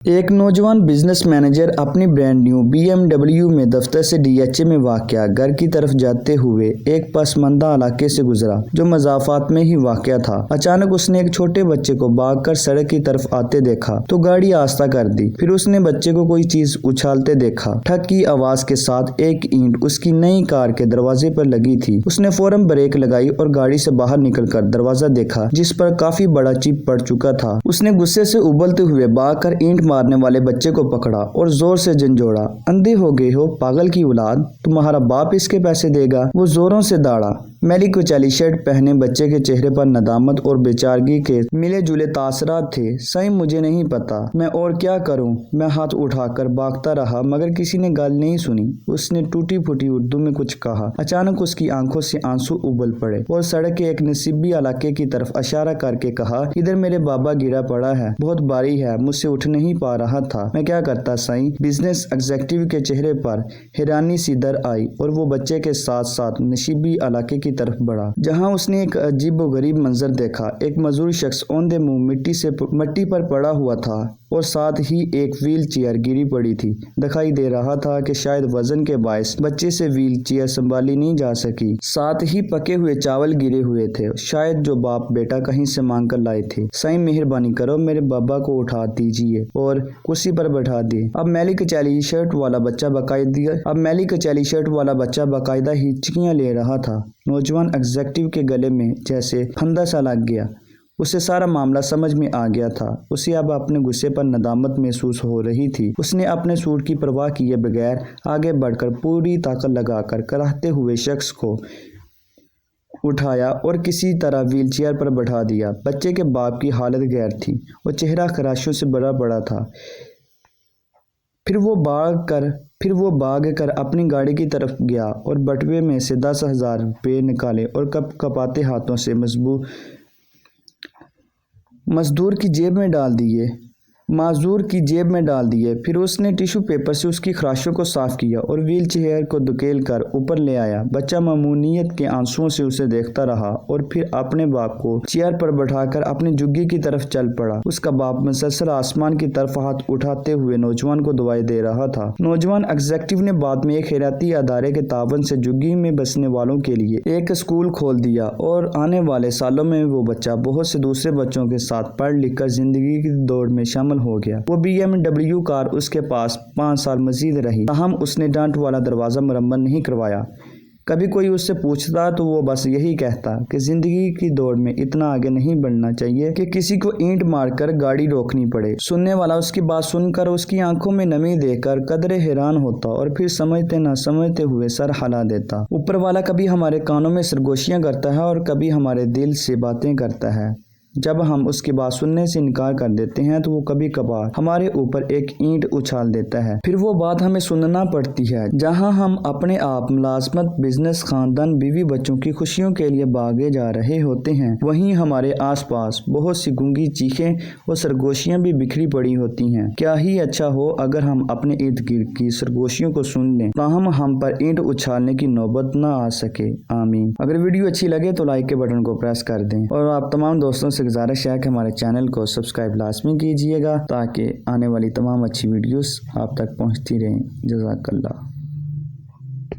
ایک نوجوان business manager اپنی برانڈ نیو BMW میں دفتر سے DHA میں واقع گھر کی طرف جاتے ہوئے ایک پسماندہ علاقے سے گزرا جو مضافات میں ہی واقع تھا۔ اچانک اس نے ایک چھوٹے بچے کو بھاگ کر سڑک کی طرف آتے دیکھا تو گاڑی آہستہ کر دی۔ پھر اس نے بچے کو کوئی چیز اچھالتے دیکھا۔ ٹھک کی آواز کے ساتھ ایک اینٹ اس کی نئی کار کے دروازے پر لگی تھی۔ اس نے فوراً بریک لگائی اور گاڑی سے باہر نکل کر دروازہ دیکھا جس پر کافی بڑا چپ پڑ چکا تھا۔ اس نے غصے سے ابلتے ہوئے بھاگ کر اینٹ مارنے والے بچے کو پکڑا اور زور سے جھنجھوڑا۔ اندھے ہو گئے ہو پاگل کی اولاد، تمہارا باپ اس کے پیسے دے گا؟ وہ زوروں سے داڑا۔ میلی کچیلی شرٹ پہنے بچے کے چہرے پر ندامت اور بے چارگی کے ملے جلے تاثرات تھے۔ سائیں مجھے نہیں پتا میں اور کیا کروں۔ میں ہاتھ اٹھا کر بھاگتا رہا مگر کسی نے گال نہیں سنی۔ اس نے ٹوٹی پھوٹی اردو میں کچھ کہا۔ اچانک اس کی آنکھوں سے آنسو ابل پڑے اور سڑک کے ایک نصیبی علاقے کی طرف اشارہ کر کے کہا، ادھر میرے بابا گرا پڑا ہے، بہت بھاری ہے، مجھ سے اٹھ نہیں پا رہا تھا، میں کیا کرتا سائیں؟ بزنس ایگزیکٹو کے چہرے پر حیرانی سی در آئی اور وہ بچے کے ساتھ ساتھ نصیبی علاقے کی طرف بڑھا جہاں اس نے ایک عجیب و غریب منظر دیکھا۔ ایک معذور شخص اوندھے منہ مٹی پر پڑا ہوا تھا اور ساتھ ہی ایک ویل چیئر گری پڑی تھی۔ دکھائی دے رہا تھا کہ شاید وزن کے باعث بچے سے ویل چیئر سنبھالی نہیں جا سکی۔ ساتھ ہی پکے ہوئے چاول گرے ہوئے تھے، شاید جو باپ بیٹا کہیں سے مانگ کر لائے تھے۔ سائیں مہربانی کرو میرے بابا کو اٹھا دیجیے اور کرسی پر بٹھا دیں۔ اب میلی کچیلی شرٹ والا بچہ باقاعدہ ہچکیاں لے رہا تھا۔ نوجوان ایگزیکٹو کے گلے میں جیسے پھندا سا لگ گیا۔ اسے سارا معاملہ سمجھ میں آ گیا تھا۔ اسے اب اپنے غصے پر ندامت محسوس ہو رہی تھی۔ اس نے اپنے سوٹ کی پرواہ کیے بغیر آگے بڑھ کر پوری طاقت لگا کر کراہتے ہوئے شخص کو اٹھایا اور کسی طرح ویل چیئر پر بٹھا دیا۔ بچے کے باپ کی حالت غیر تھی اور چہرہ خراشوں سے بھرا پڑا تھا۔ پھر وہ بھاگ کر اپنی گاڑی کی طرف گیا اور بٹوے میں سے 10,000 روپے نکالے اور کپاتے ہاتھوں سے معذور کی جیب میں ڈال دیے۔ پھر اس نے ٹیشو پیپر سے اس کی خراشوں کو صاف کیا اور ویل چیئر کو دھکیل کر اوپر لے آیا۔ بچہ ممنونیت کے آنسوؤں سے اسے دیکھتا رہا اور پھر اپنے باپ کو چیئر پر بٹھا کر اپنی جھگی کی طرف چل پڑا۔ اس کا باپ مسلسل آسمان کی طرف ہاتھ اٹھاتے ہوئے نوجوان کو دعائیں دے رہا تھا۔ نوجوان ایگزیکٹو نے بعد میں ایک خیراتی ادارے کے تعاون سے جھگی میں بسنے والوں کے لیے ایک اسکول کھول دیا اور آنے والے سالوں میں وہ بچہ بہت سے دوسرے بچوں کے ساتھ پڑھ لکھ کر زندگی کی دوڑ میں شامل ہو گیا۔ وہ BMW کار اس کے پاس 5 سال مزید رہی، تاہم اس نے ڈانٹ والا دروازہ مرمت نہیں کروایا۔ کبھی کوئی اس سے پوچھتا تو وہ بس یہی کہتا کہ زندگی کی دوڑ میں اتنا آگے نہیں بڑھنا چاہیے کہ کسی کو اینٹ مار کر گاڑی روکنی پڑے۔ سننے والا اس کی بات سن کر اس کی آنکھوں میں نمی دیکھ کر قدرے حیران ہوتا اور پھر سمجھتے نہ سمجھتے ہوئے سر ہلا دیتا۔ اوپر والا کبھی ہمارے کانوں میں سرگوشیاں کرتا ہے اور کبھی ہمارے دل سے باتیں کرتا ہے۔ جب ہم اس کی بات سننے سے انکار کر دیتے ہیں تو وہ کبھی کبھار ہمارے اوپر ایک اینٹ اچھال دیتا ہے۔ پھر وہ بات ہمیں سننا پڑتی ہے۔ جہاں ہم اپنے آپ، ملازمت، بزنس، خاندان، بیوی بچوں کی خوشیوں کے لیے بھاگے جا رہے ہوتے ہیں، وہیں ہمارے آس پاس بہت سی گونگی چیخیں اور سرگوشیاں بھی بکھری پڑی ہوتی ہیں۔ کیا ہی اچھا ہو اگر ہم اپنے ارد گرد کی سرگوشیوں کو سن لیں، تاہم ہم پر اینٹ اچھالنے کی نوبت نہ آ سکے۔ آمین۔ اگر ویڈیو اچھی لگے تو لائک کے بٹن کو پریس کر دیں اور آپ تمام دوستوں سے گزارش ہے کہ ہمارے چینل کو سبسکرائب لازمی کیجیے گا تاکہ آنے والی تمام اچھی ویڈیوز آپ تک پہنچتی رہیں۔ جزاک اللہ۔